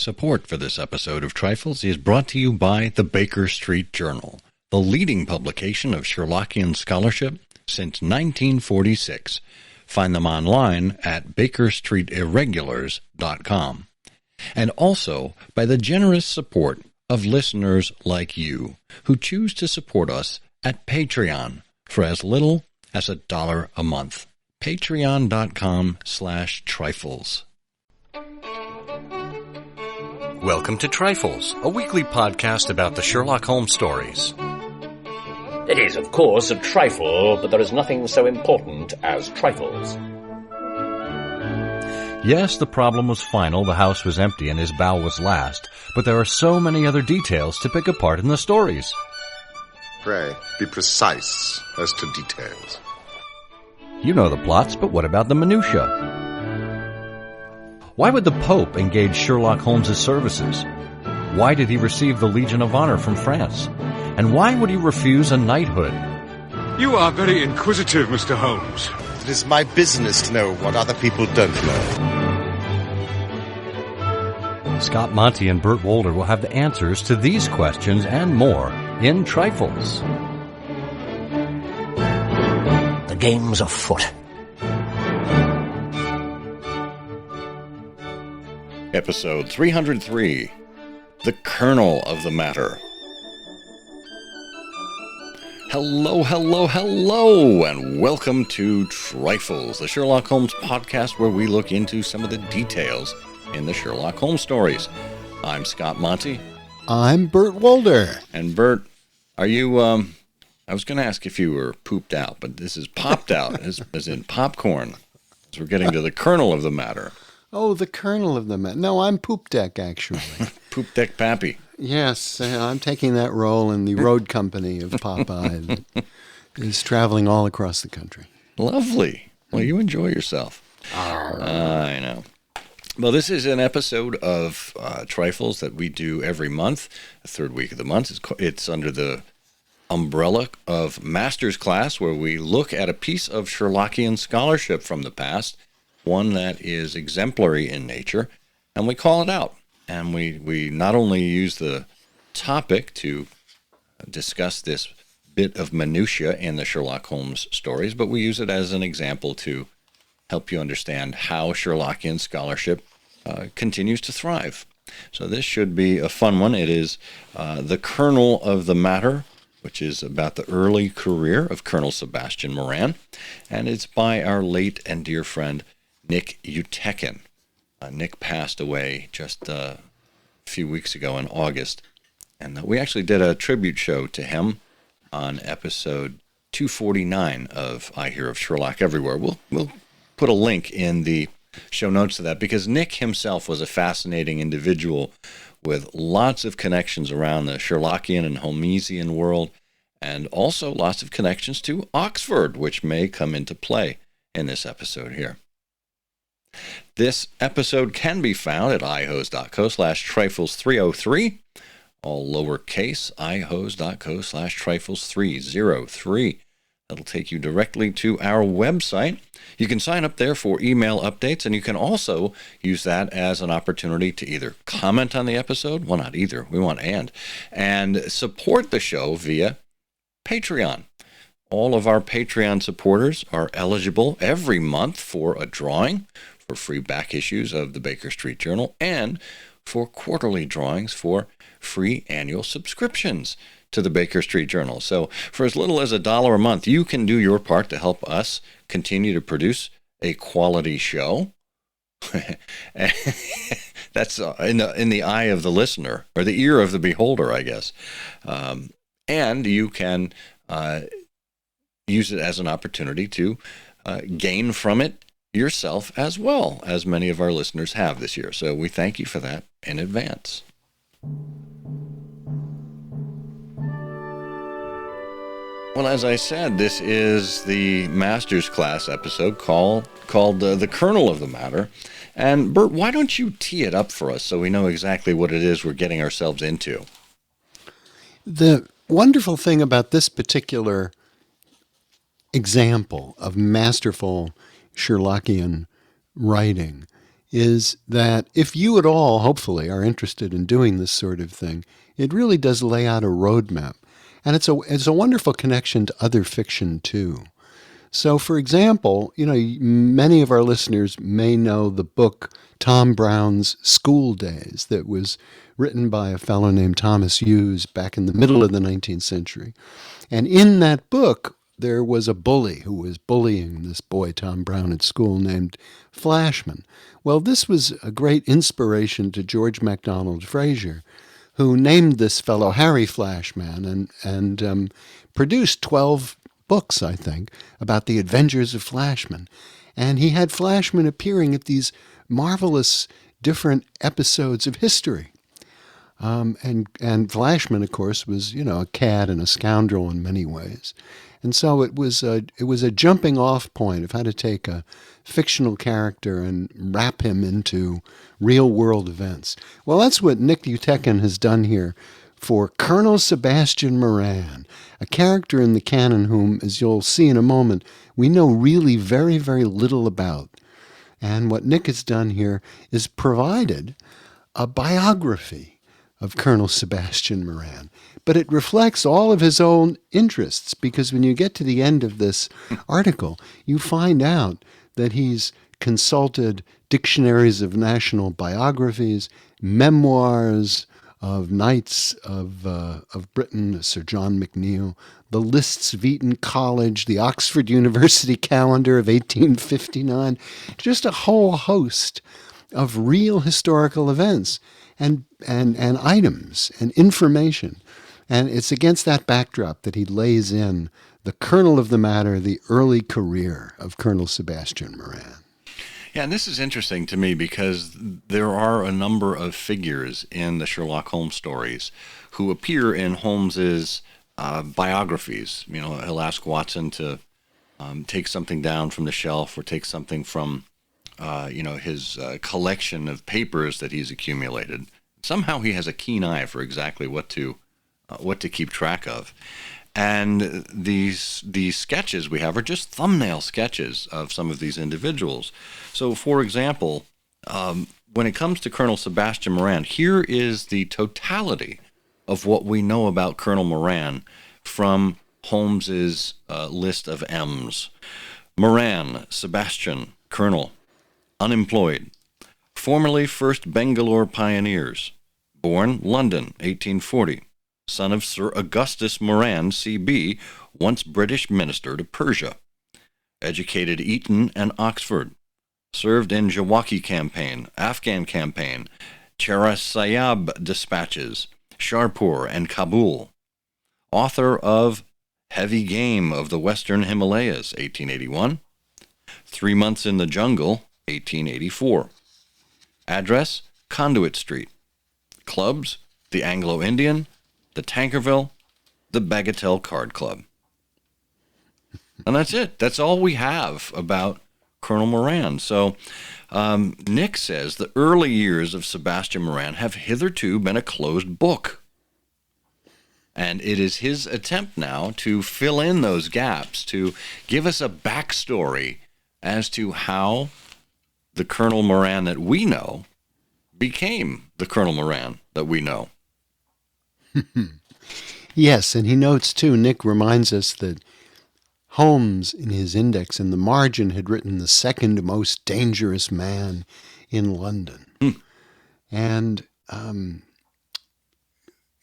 Support for this episode of Trifles is brought to you by the Baker Street Journal, the leading publication of Sherlockian scholarship since 1946. Find them online at bakerstreetirregulars.com. And also by the generous support of listeners like you who choose to support us at Patreon for as little as $1 a month. Patreon.com/trifles. Welcome to Trifles, a weekly podcast about the Sherlock Holmes stories. It is, of course, a trifle, but there is nothing so important as trifles. Yes, the problem was final, the house was empty, and his bow was last, but there are so many other details to pick apart in the stories. Pray, be precise as to details. You know the plots, but what about the minutiae? Why would the Pope engage Sherlock Holmes' services? Why did he receive the Legion of Honor from France? And why would he refuse a knighthood? You are very inquisitive, Mr. Holmes. It is my business to know what other people don't know. Scott Monty and Burt Wolder will have the answers to these questions and more in Trifles. The game's afoot. Episode 303, The Kernel of the Matter. Hello, and welcome to Trifles, the Sherlock Holmes podcast where we look into some of the details in the Sherlock Holmes stories. I'm Scott Monty. I'm Burt Wolder. And Burt, are you, I was going to ask if you were pooped out, but this is popped out, as in popcorn. So we're getting to the kernel of the matter. Oh, the kernel of the matter. No, I'm Poop Deck, actually. Poop Deck Pappy. Yes, I'm taking that role in the road company of Popeye that is traveling all across the country. Lovely. Well, you enjoy yourself. I know. Well, this is an episode of Trifles that we do every month, the third week of the month. It's under the umbrella of Master's Class, where we look at a piece of Sherlockian scholarship from the past, one that is exemplary in nature, and we call it out. And we not only use the topic to discuss this bit of minutiae in the Sherlock Holmes stories, but we use it as an example to help you understand how Sherlockian scholarship continues to thrive. So this should be a fun one. It is The Kernel of the Matter, which is about the early career of Colonel Sebastian Morant, and it's by our late and dear friend Nick Utekin. Nick passed away just a few weeks ago in August, and we actually did a tribute show to him on episode 249 of I Hear of Sherlock Everywhere. We'll put a link in the show notes to that, because Nick himself was a fascinating individual with lots of connections around the Sherlockian and Holmesian world, and also lots of connections to Oxford, which may come into play in this episode here. This episode can be found at ihose.co/trifles303, all lowercase, ihose.co/trifles303. That'll take you directly to our website. You can sign up there for email updates, and you can also use that as an opportunity to either comment on the episode, well, not either, we want and support the show via Patreon. All of our Patreon supporters are eligible every month for a drawing for free back issues of the Baker Street Journal, and for quarterly drawings for free annual subscriptions to the Baker Street Journal. So for as little as $1 a month, you can do your part to help us continue to produce a quality show. That's in the eye of the listener, or the ear of the beholder, I guess. And you can use it as an opportunity to gain from it yourself as well, as many of our listeners have this year. So we thank you for that in advance. Well, as I said, this is the Master's Class episode called The Kernel of the Matter. And Burt, why don't you tee it up for us so we know exactly what it is we're getting ourselves into? The wonderful thing about this particular example of masterful Sherlockian writing is that if you at all, hopefully, are interested in doing this sort of thing, it really does lay out a roadmap. And it's a wonderful connection to other fiction, too. So, for example, many of our listeners may know the book Tom Brown's School Days that was written by a fellow named Thomas Hughes back in the middle of the 19th century. And in that book, there was a bully who was bullying this boy, Tom Brown, at school named Flashman. Well, this was a great inspiration to George MacDonald Fraser, who named this fellow Harry Flashman and produced 12 books, I think, about the adventures of Flashman. And he had Flashman appearing at these marvelous different episodes of history. And Flashman, of course, was, a cad and a scoundrel in many ways. And so it was a jumping off point of how to take a fictional character and wrap him into real world events. Well, that's what Nick Utekin has done here for Colonel Sebastian Morant, a character in the canon whom, as you'll see in a moment, we know really very, very little about. And what Nick has done here is provided a biography of Colonel Sebastian Morant. But it reflects all of his own interests, because when you get to the end of this article, you find out that he's consulted dictionaries of national biographies, memoirs of knights of Britain, Sir John McNeil, the lists of Eton College, the Oxford University calendar of 1859, just a whole host of real historical events and items and information. And it's against that backdrop that he lays in the kernel of the matter, the early career of Colonel Sebastian Morant. Yeah, and this is interesting to me because there are a number of figures in the Sherlock Holmes stories who appear in Holmes's biographies. He'll ask Watson to take something down from the shelf or take something from, his collection of papers that he's accumulated. Somehow he has a keen eye for exactly what to keep track of. And these sketches we have are just thumbnail sketches of some of these individuals. So, for example, when it comes to Colonel Sebastian Morant, here is the totality of what we know about Colonel Morant from Holmes's list of M's. Morant, Sebastian, Colonel, unemployed, formerly 1st Bangalore Pioneers, born London, 1840. Son of Sir Augustus Morant, C.B., once British minister to Persia. Educated Eton and Oxford. Served in Jawaki campaign, Afghan campaign, Chera-Sayab dispatches, Sharpur and Kabul. Author of Heavy Game of the Western Himalayas, 1881. 3 Months in the Jungle, 1884. Address, Conduit Street. Clubs, the Anglo-Indian, the Tankerville, the Bagatelle Card Club. And that's it. That's all we have about Colonel Morant. So Nick says the early years of Sebastian Morant have hitherto been a closed book. And it is his attempt now to fill in those gaps, to give us a backstory as to how the Colonel Morant that we know became the Colonel Morant that we know. Yes, and he notes too, Nick reminds us that Holmes, in his index in the margin, had written the second most dangerous man in London. And,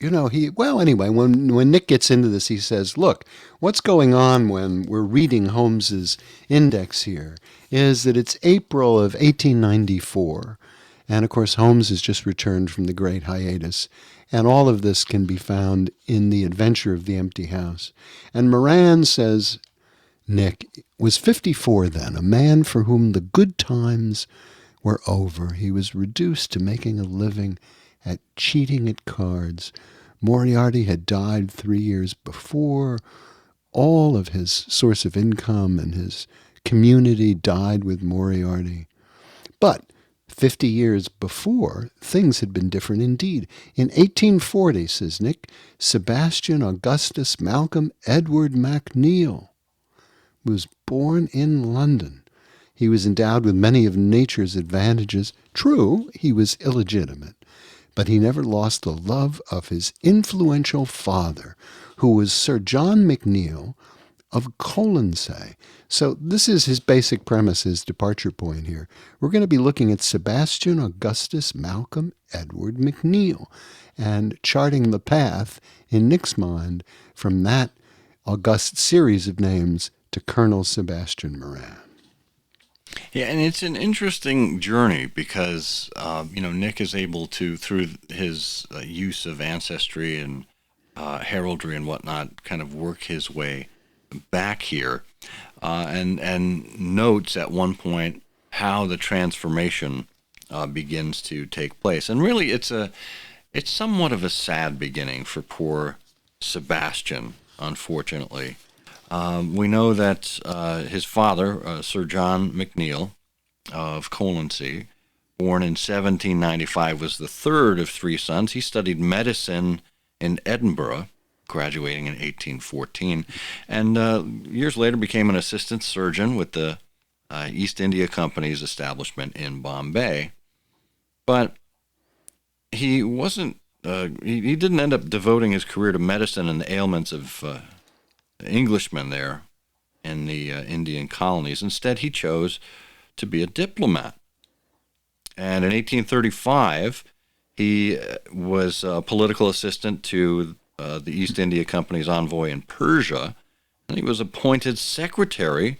anyway, when Nick gets into this, he says, look, what's going on when we're reading Holmes's index here is that it's April of 1894. And, of course, Holmes has just returned from the great hiatus. And all of this can be found in The Adventure of the Empty House. And Morant, says Nick, was 54 then, a man for whom the good times were over. He was reduced to making a living at cheating at cards. Moriarty had died 3 years before. All of his source of income and his community died with Moriarty. But 50 years before, things had been different indeed. In 1840, says Nick, Sebastian Augustus Malcolm Edward McNeil was born in London. He was endowed with many of nature's advantages. True, he was illegitimate, but he never lost the love of his influential father, who was Sir John McNeil of Colonsay. So this is his basic premise, his departure point here. We're going to be looking at Sebastian Augustus Malcolm Edward McNeil and charting the path in Nick's mind from that august series of names to Colonel Sebastian Morant. Yeah, and it's an interesting journey because, Nick is able to, through his use of ancestry and heraldry and whatnot, kind of work his way back here and notes at one point how the transformation begins to take place. And really, it's somewhat of a sad beginning for poor Sebastian, unfortunately. We know that his father, Sir John McNeil of Colonsay, born in 1795, was the third of three sons. He studied medicine in Edinburgh, graduating in 1814, and years later became an assistant surgeon with the East India Company's establishment in Bombay. But he wasn't. He didn't end up devoting his career to medicine and the ailments of Englishmen there in the Indian colonies. Instead, he chose to be a diplomat. And in 1835, he was a political assistant to the East India Company's envoy in Persia, and he was appointed secretary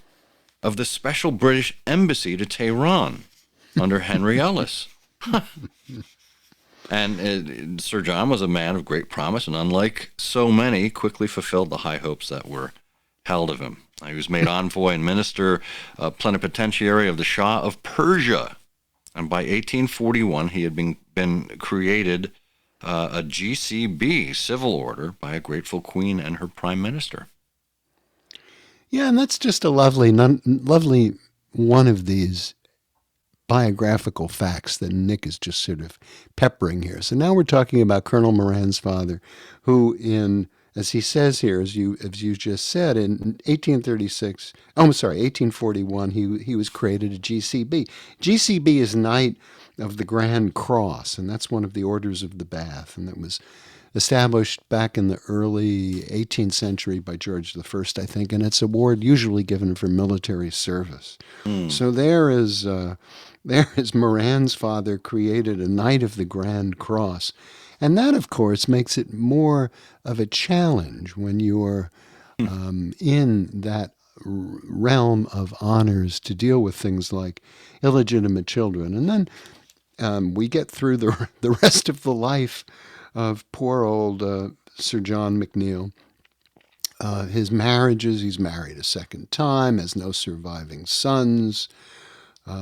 of the special British embassy to Tehran under Henry Ellis. And Sir John was a man of great promise, and unlike so many, quickly fulfilled the high hopes that were held of him. He was made envoy and minister plenipotentiary of the Shah of Persia, and by 1841 he had been created a GCB, civil order, by a grateful queen and her prime minister. Yeah, and that's just a lovely one of these biographical facts that Nick is just sort of peppering here. So now we're talking about Colonel Morant's father, who as he says here, as you just said, in 1841, he was created a GCB. GCB is Knight of the Grand Cross, and that's one of the orders of the Bath, and that was established back in the early 18th century by George I, I think, and it's an award usually given for military service. So there is Morant's father created a Knight of the Grand Cross. And that, of course, makes it more of a challenge when you're in that realm of honors to deal with things like illegitimate children. And then we get through the rest of the life of poor old Sir John McNeil. His marriages, he's married a second time, has no surviving sons.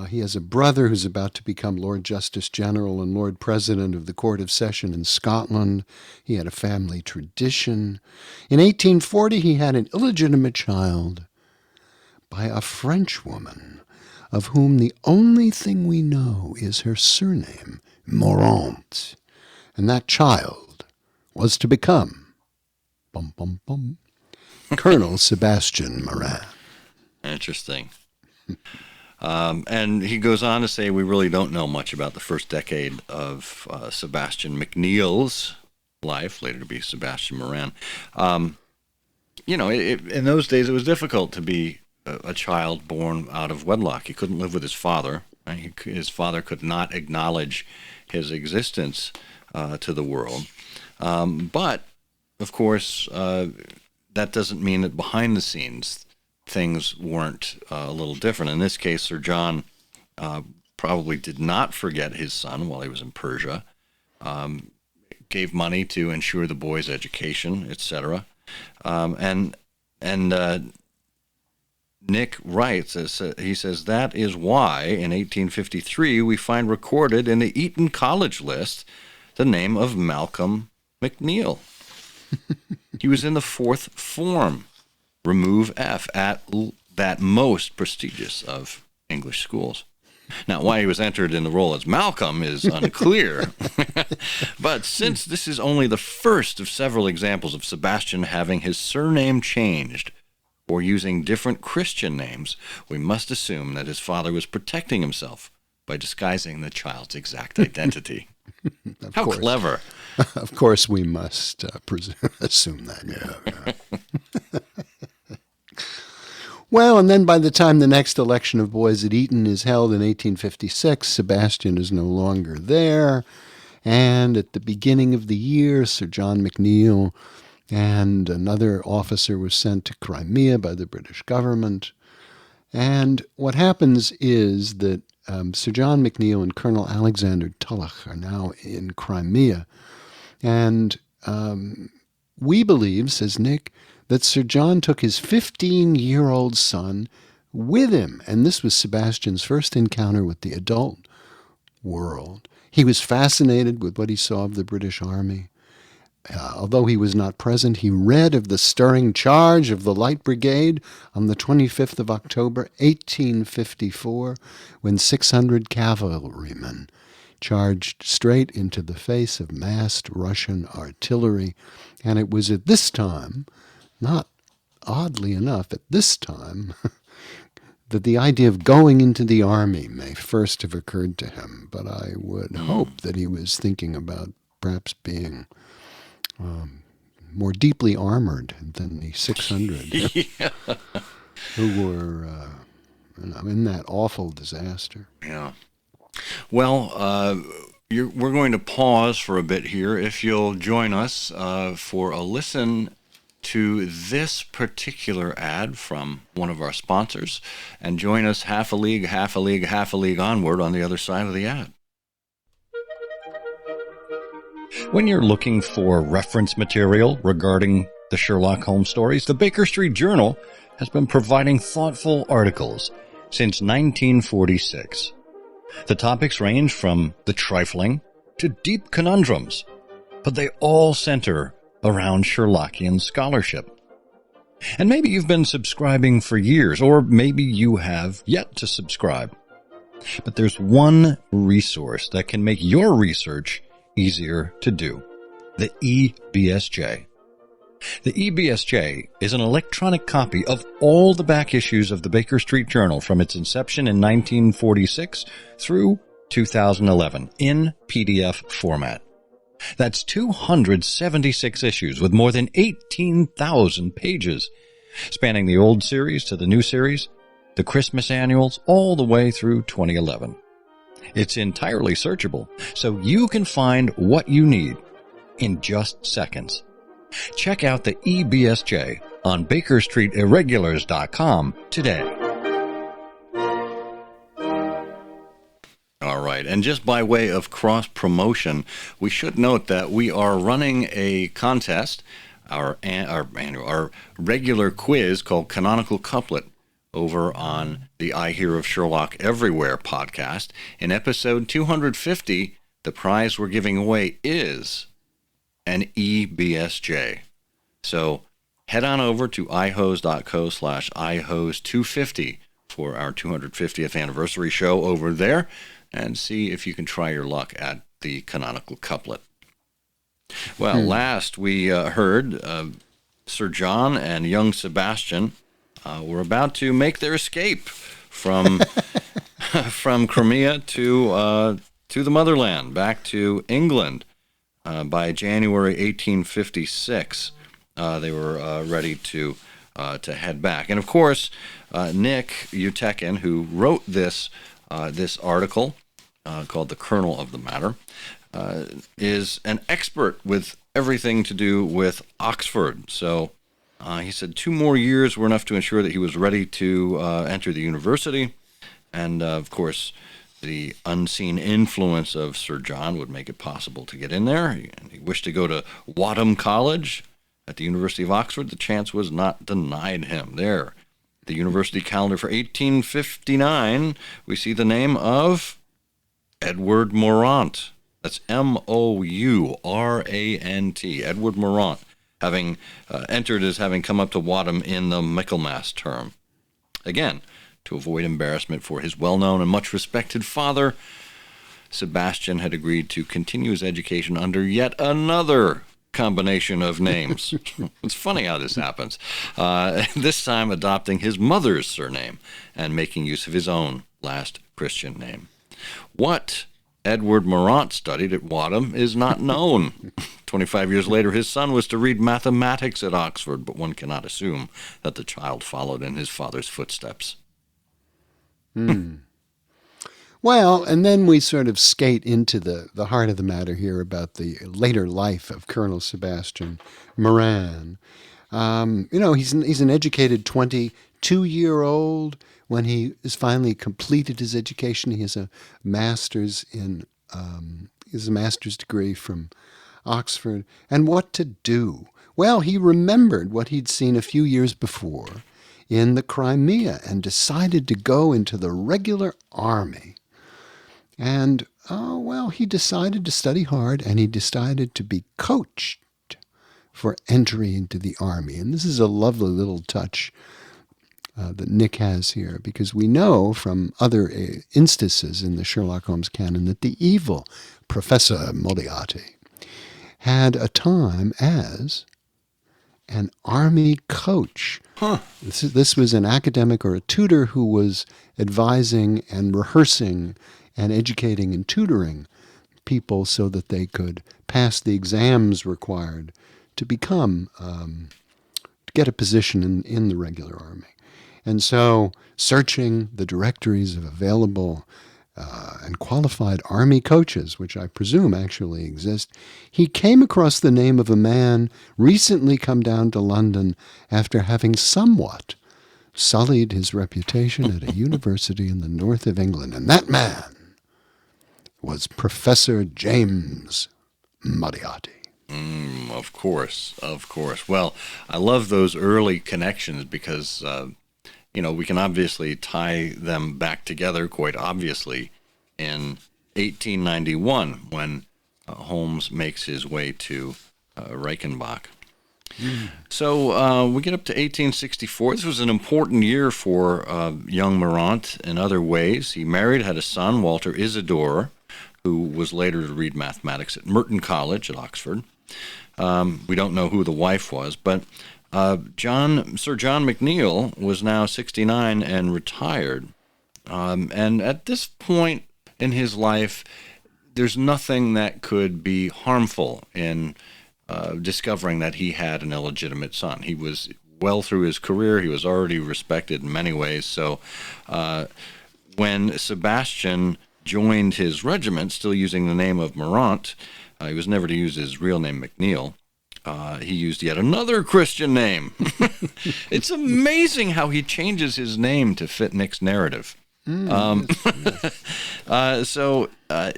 He has a brother who's about to become Lord Justice General and Lord President of the Court of Session in Scotland. He had a family tradition. In 1840, he had an illegitimate child by a French woman, of whom the only thing we know is her surname, Morant. And that child was to become Colonel Sebastian Morant. Interesting. And he goes on to say we really don't know much about the first decade of Sebastian McNeil's life, later to be Sebastian Morant. In those days it was difficult to be a child born out of wedlock. He couldn't live with his father. Right? His father could not acknowledge his existence to the world. But, of course, that doesn't mean that behind the scenes things weren't a little different. In this case, Sir John probably did not forget his son while he was in Persia, gave money to ensure the boy's education, etc. And Nick writes, he says, that is why in 1853 we find recorded in the Eton College list the name of Malcolm McNeil. He was in the fourth form. Remove F at that most prestigious of English schools. Now, why he was entered in the role as Malcolm is unclear. But since this is only the first of several examples of Sebastian having his surname changed or using different Christian names, we must assume that his father was protecting himself by disguising the child's exact identity. How course. Clever. Of course, we must assume that. Yeah. Well, and then by the time the next election of boys at Eton is held in 1856, Sebastian is no longer there. And at the beginning of the year, Sir John McNeil and another officer was sent to Crimea by the British government. And what happens is that Sir John McNeil and Colonel Alexander Tulloch are now in Crimea. And we believe, says Nick, that Sir John took his 15-year-old son with him. And this was Sebastian's first encounter with the adult world. He was fascinated with what he saw of the British Army. Although he was not present, he read of the stirring charge of the Light Brigade on the 25th of October, 1854, when 600 cavalrymen charged straight into the face of massed Russian artillery. And it was at this time, not oddly enough, at this time, that the idea of going into the army may first have occurred to him. But I would hope that he was thinking about perhaps being more deeply armored than the 600 who were in that awful disaster. Yeah. Well, we're going to pause for a bit here. If you'll join us for a listen to this particular ad from one of our sponsors, and join us half a league onward on the other side of the ad. When you're looking for reference material regarding the Sherlock Holmes stories, the Baker Street Journal has been providing thoughtful articles since 1946. The topics range from the trifling to deep conundrums, but they all center around Sherlockian scholarship. And maybe you've been subscribing for years, or maybe you have yet to subscribe. But there's one resource that can make your research easier to do: the EBSJ. The EBSJ is an electronic copy of all the back issues of the Baker Street Journal from its inception in 1946 through 2011 in PDF format. That's 276 issues with more than 18,000 pages, spanning the old series to the new series, the Christmas annuals, all the way through 2011. It's entirely searchable, so you can find what you need in just seconds. Check out the EBSJ on BakerStreetIrregulars.com today. All right, and just by way of cross-promotion, we should note that we are running a contest, our regular quiz called Canonical Couplet, over on the I Hear of Sherlock Everywhere podcast. In episode 250, the prize we're giving away is an EBSJ. So head on over to ihose.co/ihose250 for our 250th anniversary show over there, and see if you can try your luck at the Canonical Couplet. Well, last we heard Sir John and young Sebastian were about to make their escape from from Crimea to the motherland, back to England. By January 1856, they were ready to head back. And of course, Nick Utekin, who wrote this article called "The Kernel of the Matter," is an expert with everything to do with Oxford. So he said 2 more years were enough to ensure that he was ready to enter the university. And of course, the unseen influence of Sir John would make it possible to get in there. He wished to go to Wadham College at the University of Oxford. The chance was not denied him there. The university calendar for 1859, we see the name of Edward Morant. That's Mourant, Edward Morant, having entered as having come up to Wadham in the Michaelmas term. Again, to avoid embarrassment for his well-known and much-respected father, Sebastian had agreed to continue his education under yet another combination of names. It's funny how this happens. This time adopting his mother's surname and making use of his own last Christian name. What Edward Morant studied at Wadham is not known. 25 years later, his son was to read mathematics at Oxford, but one cannot assume that the child followed in his father's footsteps. Well, and then we sort of skate into the heart of the matter here about the later life of Colonel Sebastian Morant. He's an educated 22-year-old. When he has finally completed his education, he has a master's degree from Oxford. And what to do? Well, he remembered what he'd seen a few years before in the Crimea and decided to go into the regular army. And, he decided to study hard, and he decided to be coached for entry into the army. And this is a lovely little touch that Nick has here, because we know from other instances in the Sherlock Holmes canon that the evil Professor Moriarty had a time as an army coach. This was an academic or a tutor who was advising and rehearsing and educating and tutoring people so that they could pass the exams required to become, to get a position in the regular army. And so, searching the directories of available and qualified army coaches, which I presume actually exist, he came across the name of a man recently come down to London after having somewhat sullied his reputation at a university in the north of England. And that man was Professor James Moriarty. Of course. Well, I love those early connections because, we can obviously tie them back together quite obviously in 1891 when Holmes makes his way to Reichenbach. So we get up to 1864. This was an important year for young Morant in other ways. He married, had a son, Walter Isidore, who was later to read mathematics at Merton College at Oxford. We don't know who the wife was, but Sir John McNeil was now 69 and retired. And at this point in his life, there's nothing that could be harmful in discovering that he had an illegitimate son. He was well through his career. He was already respected in many ways. So when Sebastian joined his regiment, still using the name of Morant, he was never to use his real name, McNeil. He used yet another Christian name. It's amazing how he changes his name to fit Nick's narrative. So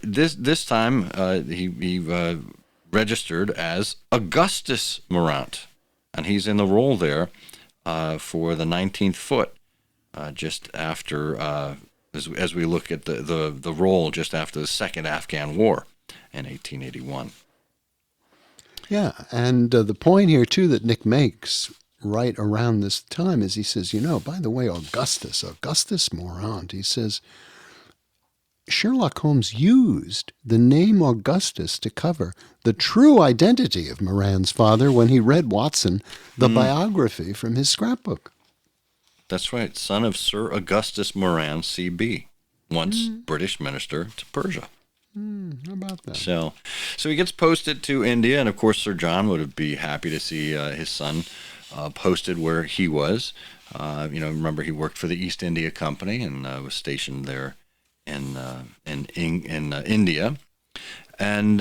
this time he registered as Augustus Morant, and he's in the roll there for the 19th Foot, just after, as we look at the roll just after the Second Afghan War in 1881. Yeah, and the point here, too, that Nick makes right around this time is he says, by the way, Augustus Morant, he says, Sherlock Holmes used the name Augustus to cover the true identity of Morant's father when he read Watson the biography from his scrapbook. That's right, son of Sir Augustus Morant, C.B., once British minister to Persia. How about that? So he gets posted to India, and of course Sir John would be happy to see his son posted where he was. Remember he worked for the East India Company and was stationed there in India, and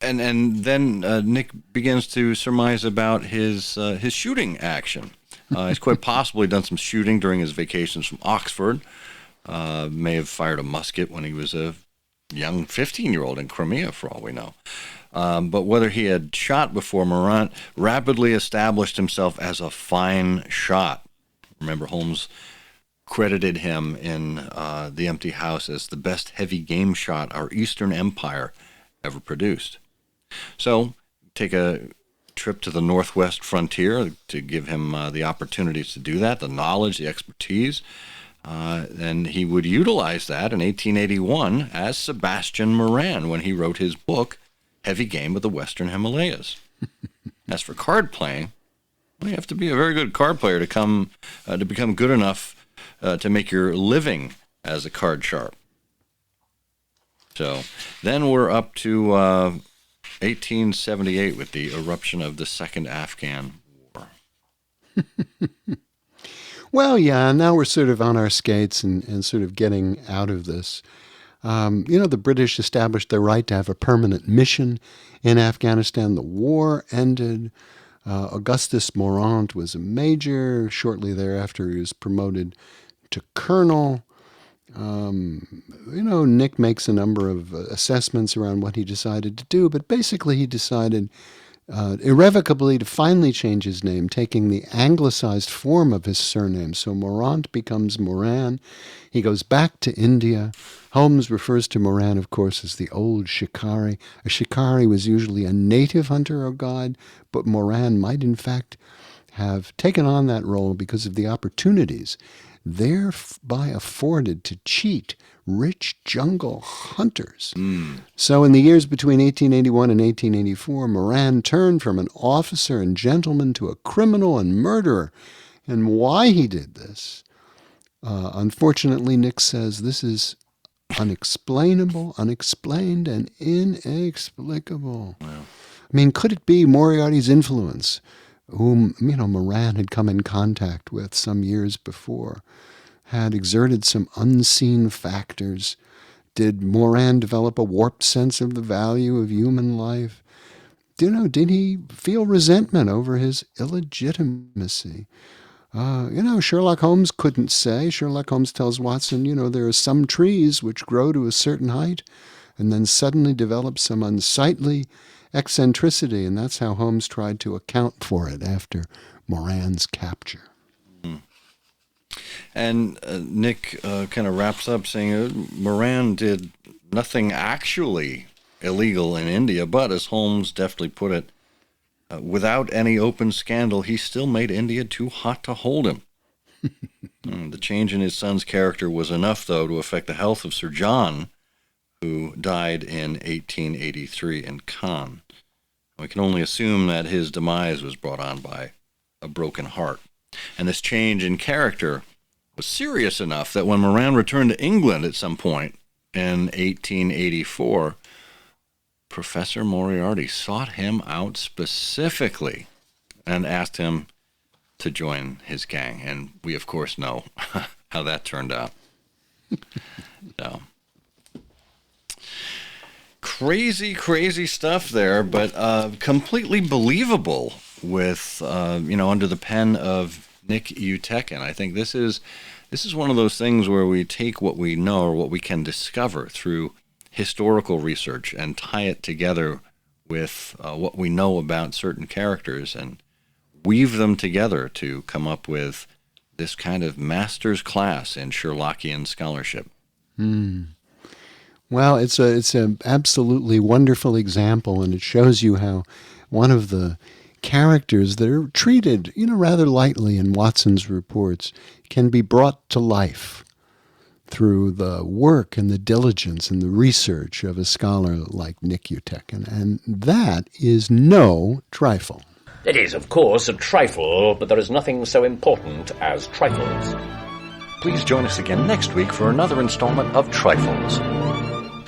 then Nick begins to surmise about his shooting action. He's quite possibly done some shooting during his vacations from Oxford. May have fired a musket when he was a young 15-year-old in Crimea, for all we know. But whether he had shot before, Morant rapidly established himself as a fine shot. Remember, Holmes credited him in The Empty House as the best heavy game shot our Eastern Empire ever produced. So, take a trip to the Northwest frontier to give him the opportunities to do that, the knowledge, the expertise. And he would utilize that in 1881 as Sebastian Morant when he wrote his book, heavy game of the Western Himalayas. As for card playing, well, you have to be a very good card player to become good enough to make your living as a card sharp. So then we're up to 1878 with the eruption of the Second Afghan War. Well, yeah, now we're sort of on our skates and sort of getting out of this. The British established their right to have a permanent mission in Afghanistan. The war ended. Augustus Morant was a major. Shortly thereafter, he was promoted to colonel. Nick makes a number of assessments around what he decided to do, but basically he decided irrevocably to finally change his name, taking the anglicized form of his surname. So Morant becomes Moran. He goes back to India. Holmes refers to Moran, of course, as the old shikari. A shikari was usually a native hunter or guide, but Moran might in fact have taken on that role because of the opportunities thereby afforded to cheat rich jungle hunters. So in the years between 1881 and 1884, Moran turned from an officer and gentleman to a criminal and murderer. And why he did this, unfortunately, Nick says this is unexplainable, unexplained, and inexplicable. Wow. I mean, could it be Moriarty's influence, whom, Moran had come in contact with some years before, had exerted some unseen factors? Did Moran develop a warped sense of the value of human life? Did he feel resentment over his illegitimacy? Sherlock Holmes couldn't say. Sherlock Holmes tells Watson, there are some trees which grow to a certain height and then suddenly develop some unsightly eccentricity, and that's how Holmes tried to account for it after Moran's capture. And Nick kind of wraps up saying Moran did nothing actually illegal in India, but as Holmes deftly put it, without any open scandal, he still made India too hot to hold him. The change in his son's character was enough, though, to affect the health of Sir John, who died in 1883 in Cannes. We can only assume that his demise was brought on by a broken heart. And this change in character was serious enough that when Moran returned to England at some point in 1884, Professor Moriarty sought him out specifically and asked him to join his gang. And we, of course, know how that turned out. So, crazy stuff there, but completely believable with, under the pen of Nick Utekin. I think this is one of those things where we take what we know or what we can discover through historical research and tie it together with what we know about certain characters and weave them together to come up with this kind of master's class in Sherlockian scholarship. Well, it's an absolutely wonderful example, and it shows you how one of the characters that are treated, rather lightly in Watson's reports can be brought to life through the work and the diligence and the research of a scholar like Nick Utekin. And that is no trifle. It is, of course, a trifle, but there is nothing so important as trifles. Please join us again next week for another installment of Trifles.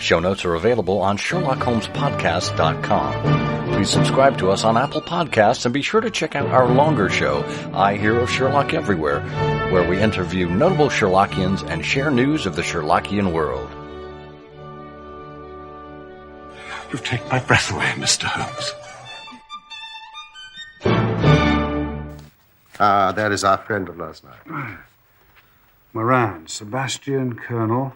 Show notes are available on SherlockHolmesPodcast.com. Please subscribe to us on Apple Podcasts and be sure to check out our longer show, I Hear of Sherlock Everywhere, where we interview notable Sherlockians and share news of the Sherlockian world. You've taken my breath away, Mr. Holmes. That is our friend of last night. Moran, Sebastian, Colonel,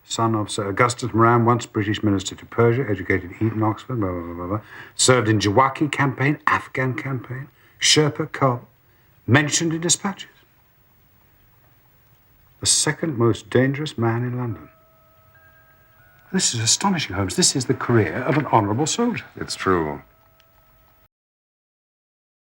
son of Sir Augustus Morant, once British Minister to Persia, educated at Eton, Oxford, blah, blah, blah, blah, blah. Served in Jawaki campaign, Afghan campaign, Sherpa, Cole, mentioned in dispatches. The second most dangerous man in London. This is astonishing, Holmes. This is the career of an honourable soldier. It's true.